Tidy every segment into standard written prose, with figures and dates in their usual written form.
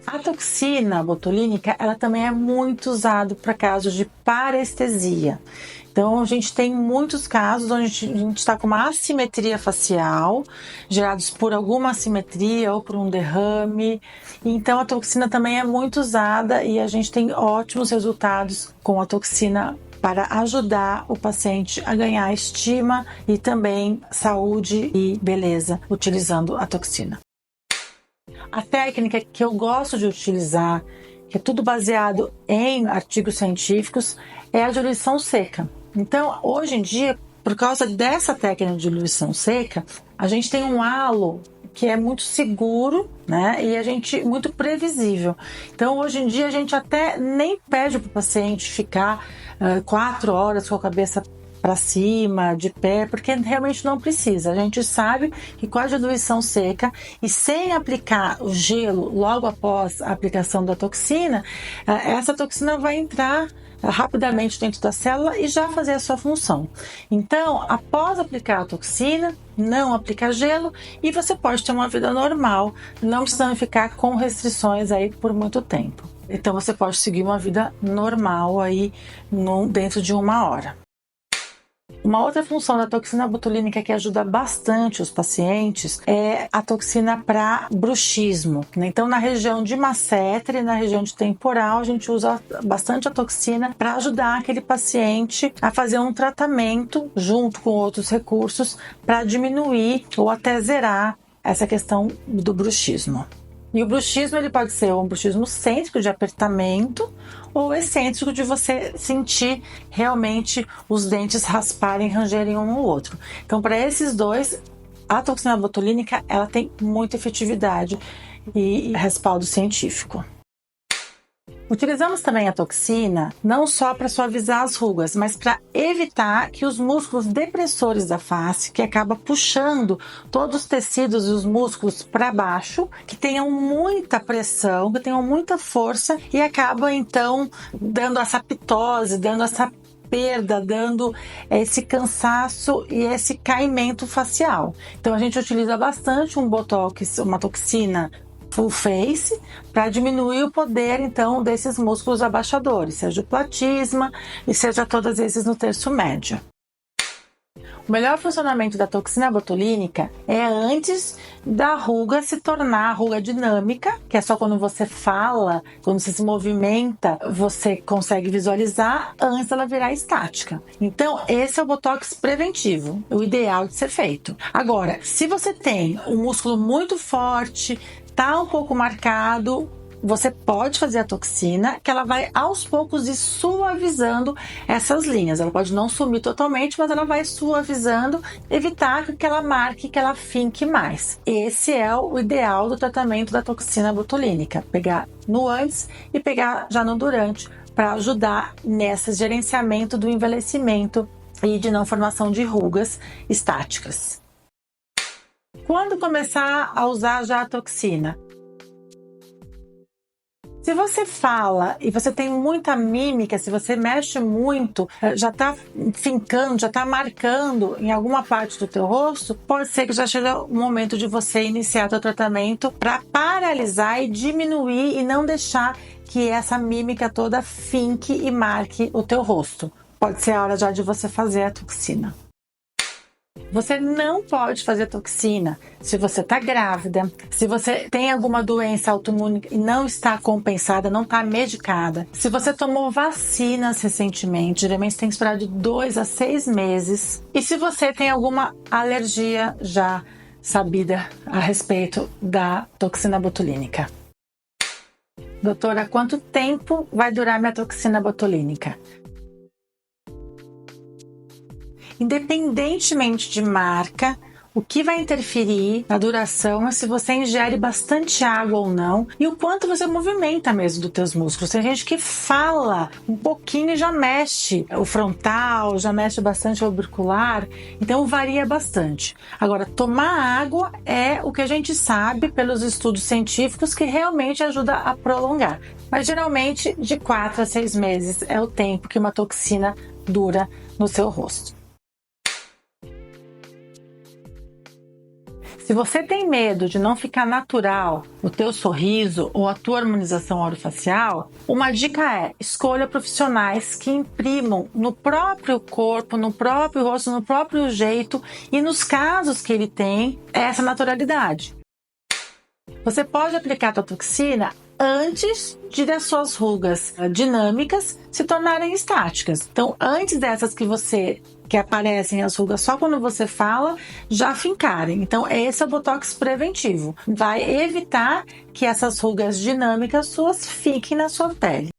A toxina botulínica, ela também é muito usada para casos de parestesia. Então, a gente tem muitos casos onde a gente está com uma assimetria facial, gerados por alguma assimetria ou por um derrame. Então, a toxina também é muito usada e a gente tem ótimos resultados com a toxina para ajudar o paciente a ganhar estima e também saúde e beleza utilizando a toxina. A técnica que eu gosto de utilizar, que é tudo baseado em artigos científicos, é a diluição seca. Então, hoje em dia, por causa dessa técnica de diluição seca, a gente tem um halo que é muito seguro, né? E muito previsível. Então, hoje em dia, a gente até nem pede para o paciente ficar 4 horas com a cabeça para cima, de pé, porque realmente não precisa. A gente sabe que com a diluição seca e sem aplicar o gelo logo após a aplicação da toxina, essa toxina vai entrar rapidamente dentro da célula e já fazer a sua função. Então, após aplicar a toxina, não aplicar gelo e você pode ter uma vida normal, não precisando ficar com restrições aí por muito tempo. Então, você pode seguir uma vida normal aí dentro de 1 hora. Uma outra função da toxina botulínica que ajuda bastante os pacientes é a toxina para bruxismo, né? Então, na região de masseter e na região de temporal, a gente usa bastante a toxina para ajudar aquele paciente a fazer um tratamento junto com outros recursos para diminuir ou até zerar essa questão do bruxismo. E o bruxismo ele pode ser um bruxismo cêntrico de apertamento ou excêntrico de você sentir realmente os dentes rasparem, rangerem um no outro. Então, para esses dois, a toxina botulínica ela tem muita efetividade e respaldo científico. Utilizamos também a toxina não só para suavizar as rugas, mas para evitar que os músculos depressores da face, que acaba puxando todos os tecidos e os músculos para baixo, que tenham muita pressão, que tenham muita força e acaba então dando essa pitose, dando essa perda, dando esse cansaço e esse caimento facial. Então a gente utiliza bastante um botox, uma toxina full face, para diminuir o poder então desses músculos abaixadores, seja o platisma e seja todas esses no terço médio. O melhor funcionamento da toxina botulínica é antes da ruga se tornar a ruga dinâmica, que é só quando você fala, quando você se movimenta, você consegue visualizar, antes dela virar estática. Então, esse é o botox preventivo, o ideal de ser feito. Agora, se você tem um músculo muito forte, tá um pouco marcado, você pode fazer a toxina, que ela vai aos poucos ir suavizando essas linhas. Ela pode não sumir totalmente, mas ela vai suavizando, evitar que ela marque, que ela finque mais. Esse é o ideal do tratamento da toxina botulínica, pegar no antes e pegar já no durante, para ajudar nesse gerenciamento do envelhecimento e de não formação de rugas estáticas. Quando começar a usar já a toxina? Se você fala e você tem muita mímica, se você mexe muito, já está fincando, já está marcando em alguma parte do teu rosto, pode ser que já chegue o momento de você iniciar o tratamento para paralisar e diminuir e não deixar que essa mímica toda finque e marque o teu rosto. Pode ser a hora já de você fazer a toxina. Você não pode fazer toxina se você está grávida, se você tem alguma doença autoimune e não está compensada, não está medicada, se você tomou vacinas recentemente, geralmente tem que esperar de 2 a 6 meses, e se você tem alguma alergia já sabida a respeito da toxina botulínica. Doutora, quanto tempo vai durar minha toxina botulínica? Independentemente de marca, o que vai interferir na duração é se você ingere bastante água ou não e o quanto você movimenta mesmo dos teus músculos. Tem gente que fala um pouquinho e já mexe o frontal, já mexe bastante o orbicular, então varia bastante. Agora, tomar água é o que a gente sabe pelos estudos científicos que realmente ajuda a prolongar. Mas geralmente de 4 a 6 meses é o tempo que uma toxina dura no seu rosto. Se você tem medo de não ficar natural o teu sorriso ou a tua harmonização orofacial, uma dica é: escolha profissionais que imprimam no próprio corpo, no próprio rosto, no próprio jeito e nos casos que ele tem essa naturalidade. Você pode aplicar a tua toxina antes de as suas rugas dinâmicas se tornarem estáticas. Então, antes dessas que aparecem as rugas só quando você fala, já fincarem. Então, esse é o Botox preventivo. Vai evitar que essas rugas dinâmicas suas fiquem na sua pele.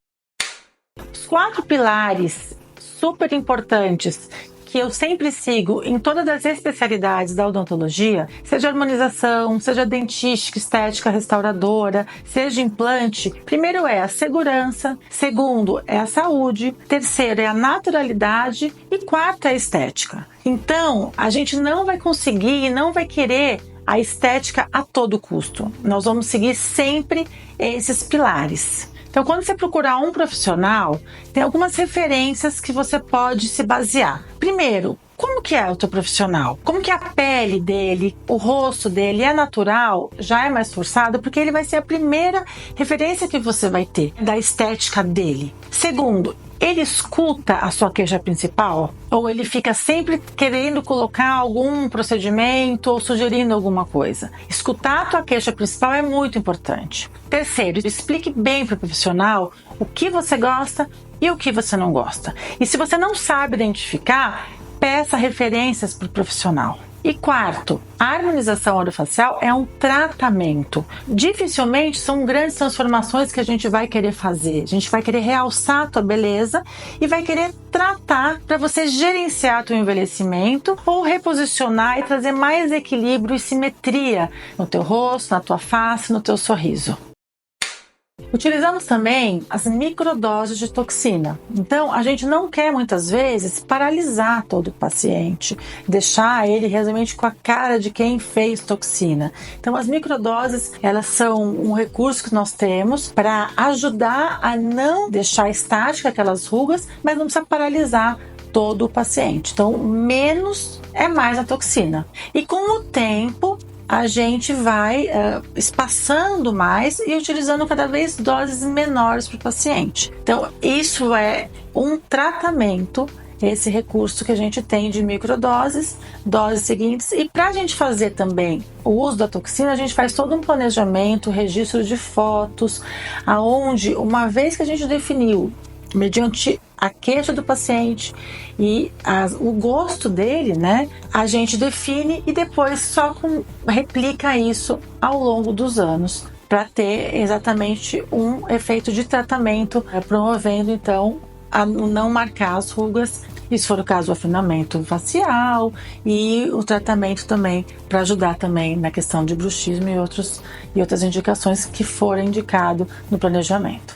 Os 4 pilares super importantes que eu sempre sigo em todas as especialidades da odontologia, seja harmonização, seja dentística, estética restauradora, seja implante, primeiro é a segurança, segundo é a saúde, terceiro é a naturalidade e quarto é a estética. Então, a gente não vai conseguir e não vai querer a estética a todo custo. Nós vamos seguir sempre esses pilares. Então, quando você procurar um profissional, tem algumas referências que você pode se basear. Primeiro, como que é o teu profissional? Como que a pele dele, o rosto dele é natural, já é mais forçado, porque ele vai ser a primeira referência que você vai ter da estética dele. Segundo, ele escuta a sua queixa principal? Ou ele fica sempre querendo colocar algum procedimento ou sugerindo alguma coisa? Escutar a tua queixa principal é muito importante. Terceiro, explique bem para o profissional o que você gosta e o que você não gosta. E se você não sabe identificar, peça referências para o profissional. E quarto, a harmonização orofacial é um tratamento. Dificilmente são grandes transformações que a gente vai querer fazer. A gente vai querer realçar a tua beleza e vai querer tratar para você gerenciar teu envelhecimento ou reposicionar e trazer mais equilíbrio e simetria no teu rosto, na tua face, no teu sorriso. Utilizamos também as microdoses de toxina. Então, a gente não quer muitas vezes paralisar todo o paciente, deixar ele realmente com a cara de quem fez toxina. Então, as microdoses, elas são um recurso que nós temos para ajudar a não deixar estática aquelas rugas, mas não precisa paralisar todo o paciente. Então, menos é mais a toxina. E com o tempo, a gente vai espaçando mais e utilizando cada vez doses menores para o paciente. Então, isso é um tratamento, esse recurso que a gente tem de microdoses, doses seguintes. E para a gente fazer também o uso da toxina, a gente faz todo um planejamento, registro de fotos, aonde, uma vez que a gente definiu, mediante a queixa do paciente e o gosto dele, né? A gente define e depois só replica isso ao longo dos anos para ter exatamente um efeito de tratamento, promovendo então a não marcar as rugas, e se for o caso o afinamento facial e o tratamento também para ajudar também na questão de bruxismo e outras indicações que forem indicado no planejamento.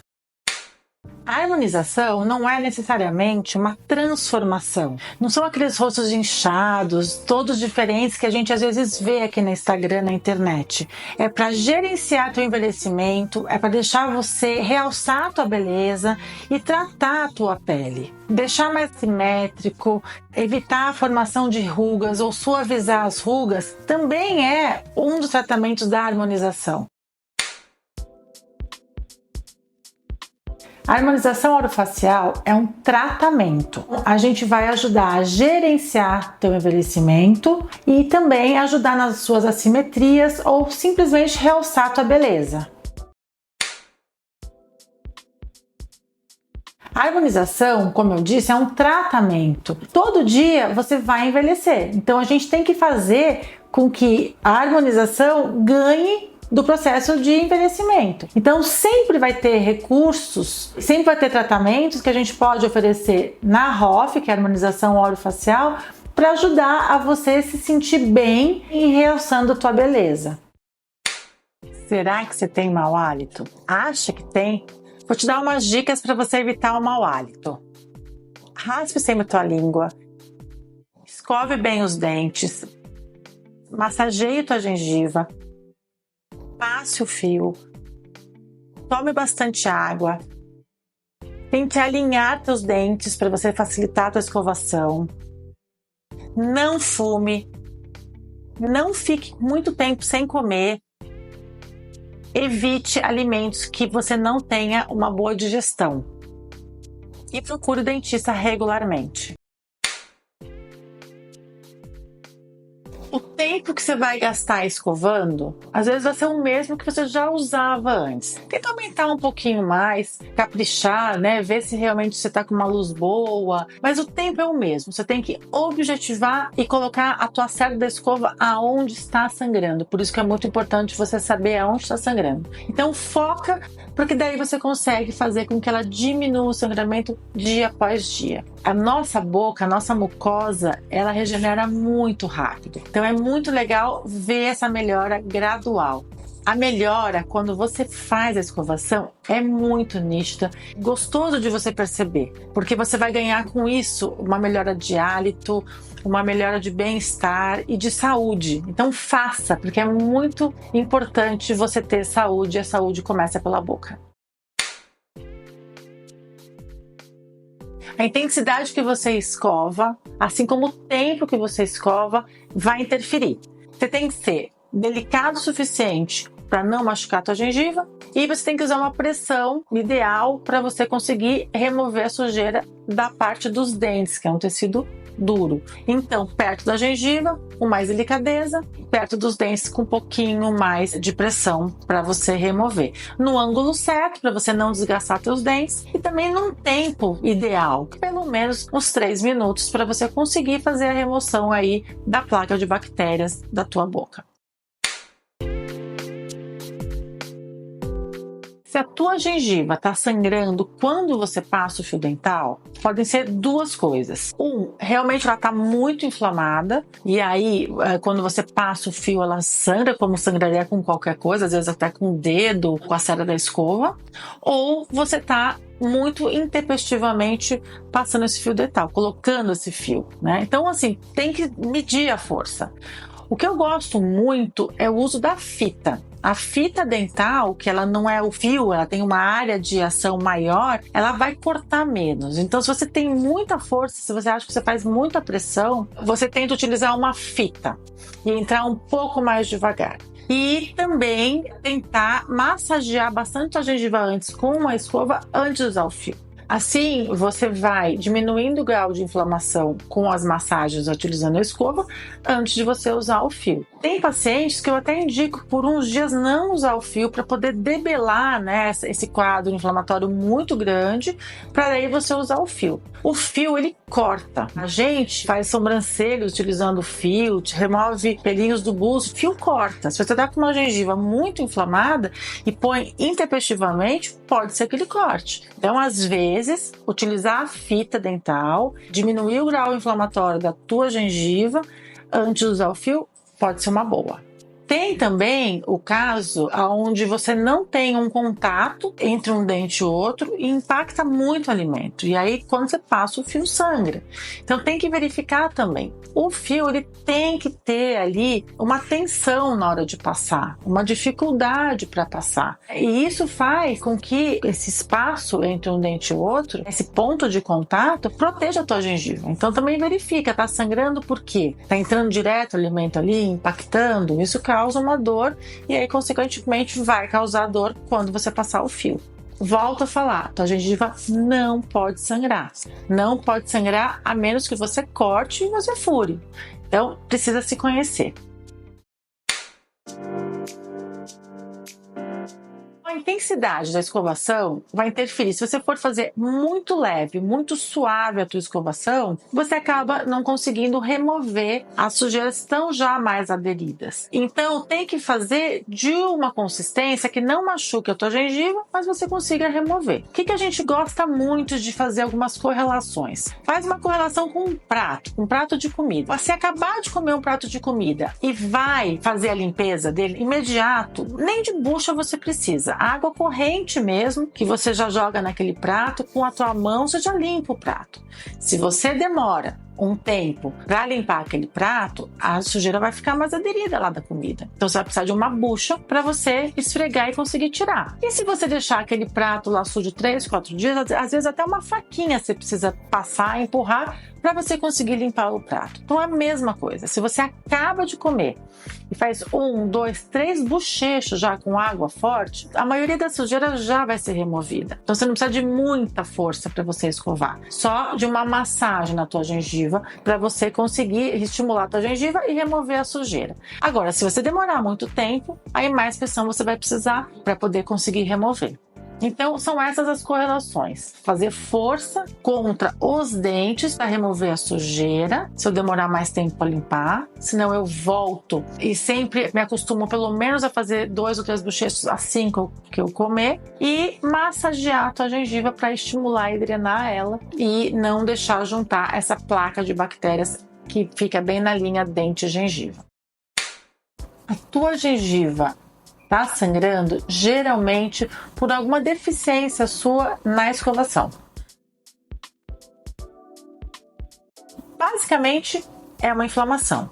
A harmonização não é necessariamente uma transformação. Não são aqueles rostos inchados, todos diferentes que a gente às vezes vê aqui no Instagram, na internet. É para gerenciar teu envelhecimento, é para deixar você realçar a tua beleza e tratar a tua pele. Deixar mais simétrico, evitar a formação de rugas ou suavizar as rugas também é um dos tratamentos da harmonização. A harmonização orofacial é um tratamento. A gente vai ajudar a gerenciar teu envelhecimento e também ajudar nas suas assimetrias ou simplesmente realçar tua beleza. A harmonização, como eu disse, é um tratamento. Todo dia você vai envelhecer. Então a gente tem que fazer com que a harmonização ganhe do processo de envelhecimento. Então sempre vai ter recursos, sempre vai ter tratamentos que a gente pode oferecer na ROF, que é a harmonização orofacial, para ajudar a você se sentir bem e realçando a tua beleza. Será que você tem mau hálito? Acha que tem? Vou te dar umas dicas para você evitar o mau hálito. Raspe sempre a tua língua, escove bem os dentes, massageie tua gengiva, passe o fio, tome bastante água, tente alinhar teus dentes para você facilitar a tua escovação, não fume, Não fique muito tempo sem comer. Evite alimentos que você não tenha uma boa digestão. E procure o dentista regularmente. O tempo que você vai gastar escovando, às vezes vai ser o mesmo que você já usava antes. Tenta aumentar um pouquinho mais, caprichar, né? Ver se realmente você está com uma luz boa. Mas o tempo é o mesmo. Você tem que objetivar e colocar a tua cerda da escova aonde está sangrando. Por isso que é muito importante você saber aonde está sangrando. Então foca, porque daí você consegue fazer com que ela diminua o sangramento dia após dia. A nossa boca, a nossa mucosa, ela regenera muito rápido. Então é muito legal ver essa melhora gradual. A melhora, quando você faz a escovação, é muito nítida, gostoso de você perceber, porque você vai ganhar com isso uma melhora de hálito, uma melhora de bem-estar e de saúde. Então faça, porque é muito importante você ter saúde, e a saúde começa pela boca. A intensidade que você escova, assim como o tempo que você escova, vai interferir. Você tem que ser delicado o suficiente para não machucar a tua gengiva e você tem que usar uma pressão ideal para você conseguir remover a sujeira da parte dos dentes, que é um tecido duro. Então, perto da gengiva, com mais delicadeza, perto dos dentes com um pouquinho mais de pressão para você remover. No ângulo certo, para você não desgastar seus dentes e também num tempo ideal, pelo menos uns 3 minutos para você conseguir fazer a remoção aí da placa de bactérias da tua boca. Se a tua gengiva está sangrando quando você passa o fio dental, podem ser duas coisas. Realmente ela está muito inflamada e aí quando você passa o fio ela sangra como sangraria com qualquer coisa, às vezes até com o dedo, com a cerda da escova. Ou você está muito intempestivamente passando esse fio dental, colocando esse fio, né? Então assim, tem que medir a força. O que eu gosto muito é o uso da fita. A fita dental, que ela não é o fio, ela tem uma área de ação maior, ela vai cortar menos. Então, se você tem muita força, se você acha que você faz muita pressão, você tenta utilizar uma fita e entrar um pouco mais devagar. E também tentar massagear bastante a gengiva antes com uma escova antes de usar o fio. Assim, você vai diminuindo o grau de inflamação com as massagens utilizando a escova antes de você usar o fio. Tem pacientes que eu até indico por uns dias não usar o fio para poder debelar, né, esse quadro inflamatório muito grande, para daí você usar o fio. O fio, ele corta. A gente faz sobrancelha utilizando o fio, remove pelinhos do buço, o fio corta. Se você está com uma gengiva muito inflamada e põe intempestivamente, pode ser que ele corte. Então, às vezes, utilizar a fita dental, diminuir o grau inflamatório da tua gengiva antes de usar o fio, pode ser uma boa. Tem também o caso onde você não tem um contato entre um dente e outro e impacta muito o alimento. E aí, quando você passa, o fio sangra. Então, tem que verificar também. O fio, ele tem que ter ali uma tensão na hora de passar, uma dificuldade para passar. E isso faz com que esse espaço entre um dente e o outro, esse ponto de contato, proteja a tua gengiva. Então, também verifica, tá sangrando por quê? Tá entrando direto o alimento ali, impactando? Isso causa uma dor e aí, consequentemente, vai causar dor quando você passar o fio. Volto a falar, tua gengiva não pode sangrar. Não pode sangrar a menos que você corte e você fure. Então, precisa se conhecer. A intensidade da escovação vai interferir. Se você for fazer muito leve, muito suave a tua escovação, você acaba não conseguindo remover as sujeiras que estão já mais aderidas. Então, tem que fazer de uma consistência que não machuque a tua gengiva, mas você consiga remover. O que a gente gosta muito de fazer algumas correlações? Faz uma correlação com um prato de comida. Você acabar de comer um prato de comida e vai fazer a limpeza dele imediato, nem de bucha você precisa. Água corrente mesmo, que você já joga naquele prato, com a tua mão você já limpa o prato. Se você demora um tempo para limpar aquele prato, a sujeira vai ficar mais aderida lá da comida. Então você vai precisar de uma bucha para você esfregar e conseguir tirar. E se você deixar aquele prato lá sujo 3, 4 dias, às vezes até uma faquinha você precisa passar, empurrar para você conseguir limpar o prato. Então, a mesma coisa. Se você acaba de comer e faz 1, 2, 3 bochechos já com água forte, a maioria da sujeira já vai ser removida. Então, você não precisa de muita força para você escovar. Só de uma massagem na tua gengiva para você conseguir estimular a tua gengiva e remover a sujeira. Agora, se você demorar muito tempo, aí mais pressão você vai precisar para poder conseguir remover. Então, são essas as correlações. Fazer força contra os dentes para remover a sujeira, se eu demorar mais tempo para limpar. Senão eu volto e sempre me acostumo pelo menos a fazer 2 ou 3 bochechos assim que eu comer. E massagear a tua gengiva para estimular e drenar ela e não deixar juntar essa placa de bactérias que fica bem na linha dente-gengiva. A tua gengiva tá sangrando geralmente por alguma deficiência sua na escovação. Basicamente é uma inflamação.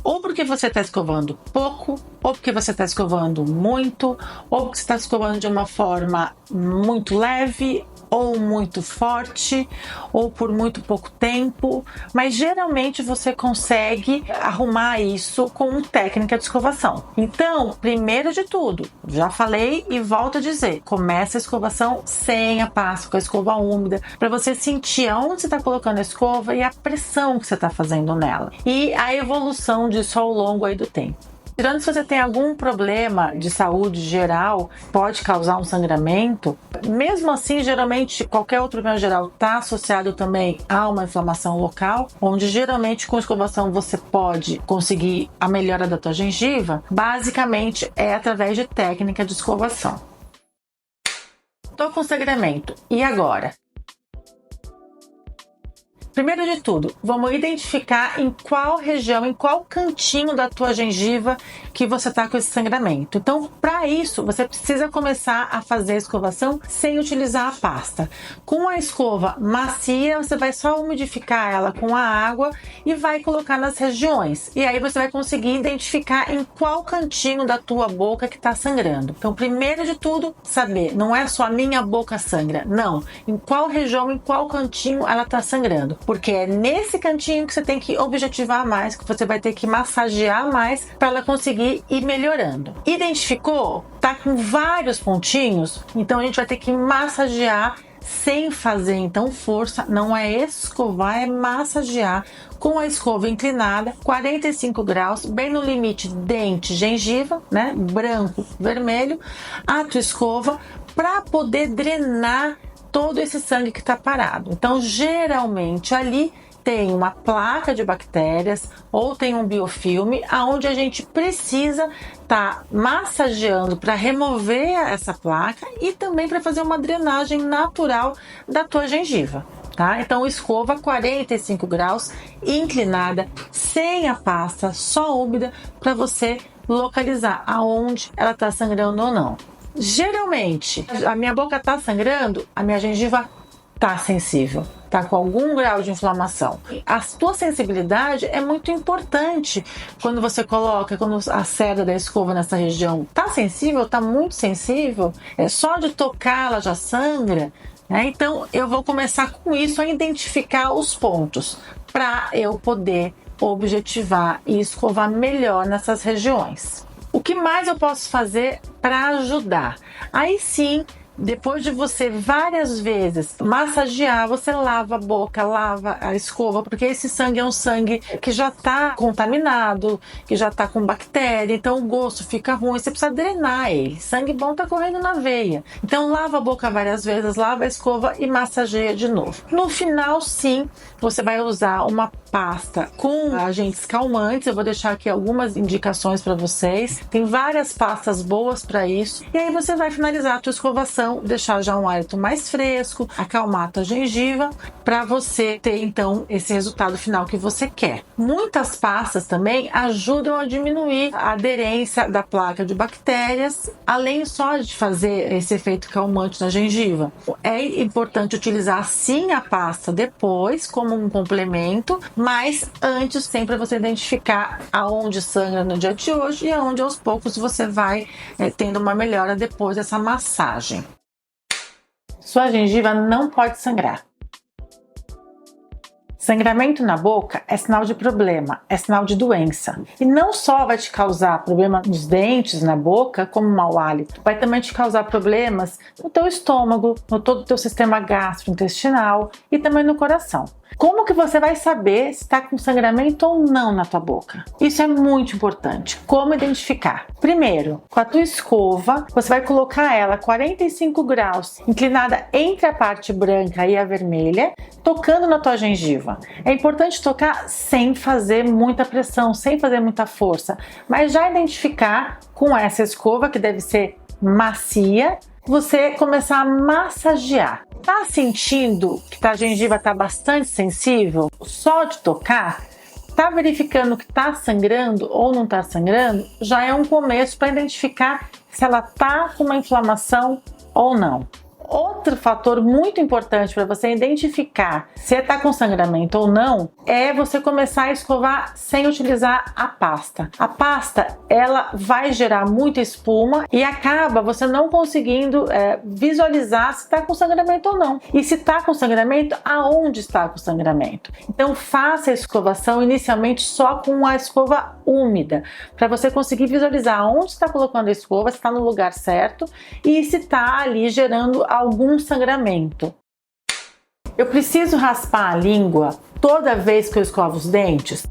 Ou porque você está escovando pouco, ou porque você está escovando muito, ou porque você está escovando de uma forma muito leve, ou muito forte, ou por muito pouco tempo, mas geralmente você consegue arrumar isso com técnica de escovação. Então, primeiro de tudo, já falei e volto a dizer, começa a escovação sem a pasta, com a escova úmida, para você sentir aonde você está colocando a escova e a pressão que você está fazendo nela. E a evolução disso ao longo aí do tempo. Tirando se você tem algum problema de saúde geral, pode causar um sangramento, mesmo assim, geralmente, qualquer outro problema geral está associado também a uma inflamação local, onde geralmente com escovação você pode conseguir a melhora da tua gengiva, basicamente é através de técnica de escovação. Tô com sangramento, e agora? Primeiro de tudo, vamos identificar em qual região, em qual cantinho da tua gengiva que você está com esse sangramento. Então, para isso, você precisa começar a fazer a escovação sem utilizar a pasta. Com a escova macia, você vai só umidificar ela com a água e vai colocar nas regiões. E aí você vai conseguir identificar em qual cantinho da tua boca que está sangrando. Então, primeiro de tudo, saber, não é só a minha boca sangra, não. Em qual região, em qual cantinho ela está sangrando. Porque é nesse cantinho que você tem que objetivar mais, que você vai ter que massagear mais para ela conseguir ir melhorando. Identificou? Tá com vários pontinhos? Então a gente vai ter que massagear sem fazer então força, não é escovar, é massagear com a escova inclinada, 45 graus, bem no limite dente-gengiva, né? Branco, vermelho, a tua escova, para poder drenar todo esse sangue que está parado. Então, geralmente ali tem uma placa de bactérias ou tem um biofilme aonde a gente precisa estar massageando para remover essa placa e também para fazer uma drenagem natural da tua gengiva. Tá? Então, escova 45 graus, inclinada, sem a pasta, só úmida, para você localizar aonde ela está sangrando ou não. Geralmente, a minha boca está sangrando, a minha gengiva está sensível, está com algum grau de inflamação. A tua sensibilidade é muito importante quando você coloca, quando a cerda da escova nessa região está sensível, está muito sensível, é só de tocar ela já sangra, né? Então eu vou começar com isso a identificar os pontos para eu poder objetivar e escovar melhor nessas regiões. O que mais eu posso fazer para ajudar? Aí sim, depois de você várias vezes massagear, você lava a boca, lava a escova, porque esse sangue é um sangue que já está contaminado, que já está com bactéria, então o gosto fica ruim, você precisa drenar ele. Sangue bom está correndo na veia. Então lava a boca várias vezes, lava a escova e massageia de novo. No final, sim, você vai usar uma pasta com agentes calmantes. Eu vou deixar aqui algumas indicações para vocês. Tem várias pastas boas para isso. E aí você vai finalizar a tua escovação, deixar já um hálito mais fresco, acalmar a tua gengiva, para você ter então esse resultado final que você quer. Muitas pastas também ajudam a diminuir a aderência da placa de bactérias, além só de fazer esse efeito calmante na gengiva. É importante utilizar sim a pasta depois como um complemento, mas antes sempre você identificar aonde sangra no dia de hoje e aonde aos poucos você vai tendo uma melhora depois dessa massagem. Sua gengiva não pode sangrar. Sangramento na boca é sinal de problema, é sinal de doença. E não só vai te causar problema nos dentes, na boca, como mau hálito, vai também te causar problemas no teu estômago, no todo o teu sistema gastrointestinal e também no coração. Como que você vai saber se está com sangramento ou não na tua boca? Isso é muito importante. Como identificar? Primeiro, com a tua escova, você vai colocar ela 45 graus, inclinada entre a parte branca e a vermelha, tocando na tua gengiva. É importante tocar sem fazer muita pressão, sem fazer muita força, mas já identificar com essa escova, que deve ser macia, você começar a massagear. Tá sentindo que a gengiva está bastante sensível? Só de tocar? Tá verificando que tá sangrando ou não tá sangrando? Já é um começo para identificar se ela tá com uma inflamação ou não. Outro fator muito importante para você identificar se está com sangramento ou não é você começar a escovar sem utilizar a pasta. A pasta, ela vai gerar muita espuma e acaba você não conseguindo visualizar se está com sangramento ou não. E se está com sangramento, aonde está com sangramento. Então faça a escovação inicialmente só com a escova úmida, para você conseguir visualizar onde está colocando a escova, se está no lugar certo e se está ali gerando algum sangramento. Eu preciso raspar a língua toda vez que eu escovo os dentes?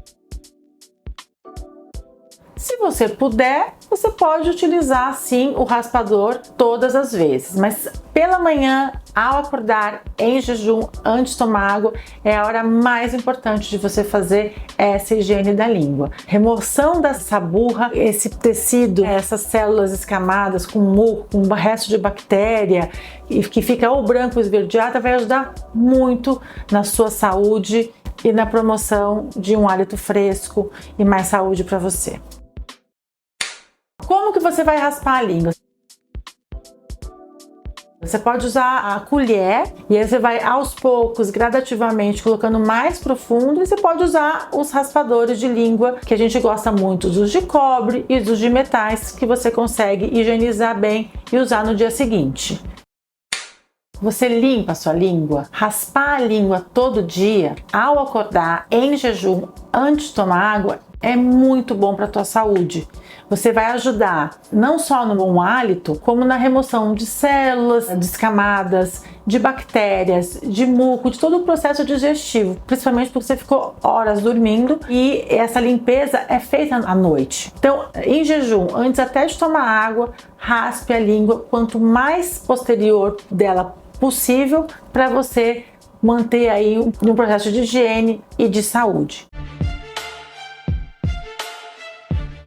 Se você puder, você pode utilizar sim o raspador todas as vezes, mas pela manhã, ao acordar, em jejum, antes de tomar água, é a hora mais importante de você fazer essa higiene da língua. Remoção da saburra, esse tecido, essas células escamadas com muco, com resto de bactéria, e que fica ou branco ou esverdeada, vai ajudar muito na sua saúde e na promoção de um hálito fresco e mais saúde para você. Como que você vai raspar a língua? Você pode usar a colher e aí você vai aos poucos, gradativamente, colocando mais profundo, e você pode usar os raspadores de língua, que a gente gosta muito, os de cobre e os de metais, que você consegue higienizar bem e usar no dia seguinte. Você limpa a sua língua. Raspar a língua todo dia, ao acordar, em jejum, antes de tomar água, é muito bom para a tua saúde. Você vai ajudar não só no bom hálito, como na remoção de células descamadas, de bactérias, de muco, de todo o processo digestivo, principalmente porque você ficou horas dormindo e essa limpeza é feita à noite. Então, em jejum, antes até de tomar água, raspe a língua quanto mais posterior dela possível, para você manter aí um processo de higiene e de saúde.